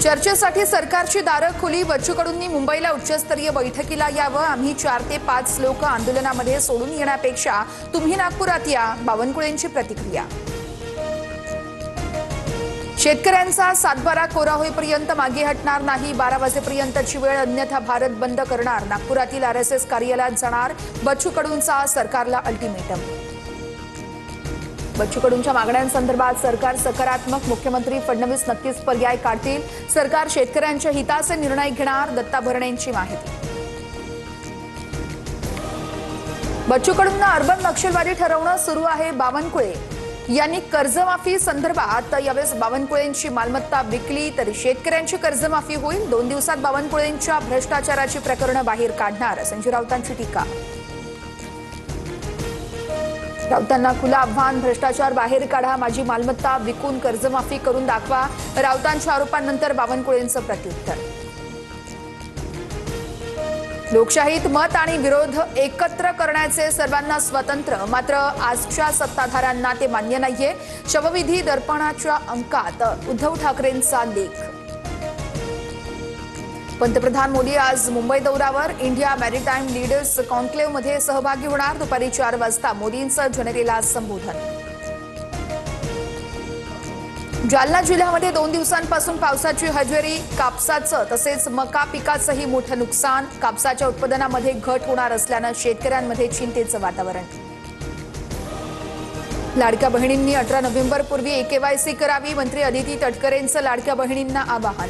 चर्चेसाठी सरकारची दारं खुली। बच्चू कडूंनी मुंबईला उच्चस्तरीय बैठकीला यावं। आम्ही 4 ते 5 लोक आंदोलनामध्ये सोडून येण्यापेक्षा तुम्ही नागपुरात या, बावनकुळेंची प्रतिक्रिया। शेतकऱ्यांचा सातबारा कोरा होईपर्यंत मागे हटणार नाही। 12 वाजेपर्यंतची वेळ, अन्यथा भारत बंद करणार। नागपुरातील आरएसएस कार्यालयात जाणार। बच्चू कडूंचा सरकारला अल्टिमेटम। बच्चू कडूंच्या मागण्यांसंदर्भात सरकार सकारात्मक। मुख्यमंत्री फडणवीस नक्कीच पर्याय काढतील। सरकार शेतकऱ्यांच्या हिताचे निर्णय घेणार। दत्ता भरणेंची माहिती। बच्चू कडूंना अर्बन नक्षलवादी ठरवणं सुरू आहे। बावनकुळे यांनी कर्जमाफी संदर्भात यावेळेस बावनकुळेंची मालमत्ता विकली तर शेतकऱ्यांची कर्जमाफी होईल। 2 दिवसात बावनकुळेंच्या भ्रष्टाचाराची प्रकरणं बाहेर काढणार। संजय राऊतांची टीका। राऊतांना खुलं आव्हान, भ्रष्टाचार बाहेर काढा, माझी मालमत्ता विकून कर्जमाफी करून दाखवा। राऊतांच्या आरोपांनंतर बावनकुळेंचं प्रत्युत्तर। लोकशाहीत मत आणि विरोध एकत्र करण्याचे सर्वांना स्वतंत्र, मात्र आजच्या सत्ताधाऱ्यांना ते मान्य नाहीये। शवविधी दर्पणाच्या अंकात उद्धव ठाकरेंचा लेख। पंतप्रधान मोदी आज मुंबई दौऱ्यावर। इंडिया मॅरिटाईम लीडर्स कॉन्क्लेव्हमध्ये सहभागी होणार। दुपारी 4 वाजता मोदींचं जनतेला संबोधन। जालना जिल्ह्यामध्ये 2 दिवसांपासून पावसाची हजेरी। कापसाचं तसेच मका पिकाचंही मोठं नुकसान। कापसाच्या उत्पादनामध्ये घट होणार असल्यानं शेतकऱ्यांमध्ये चिंतेचं वातावरण। लाडक्या बहिणींनी 18 नोव्हेंबरपूर्वी केवायसी करावी। मंत्री अदिती तटकरेंचं लाडक्या बहिणींना आवाहन।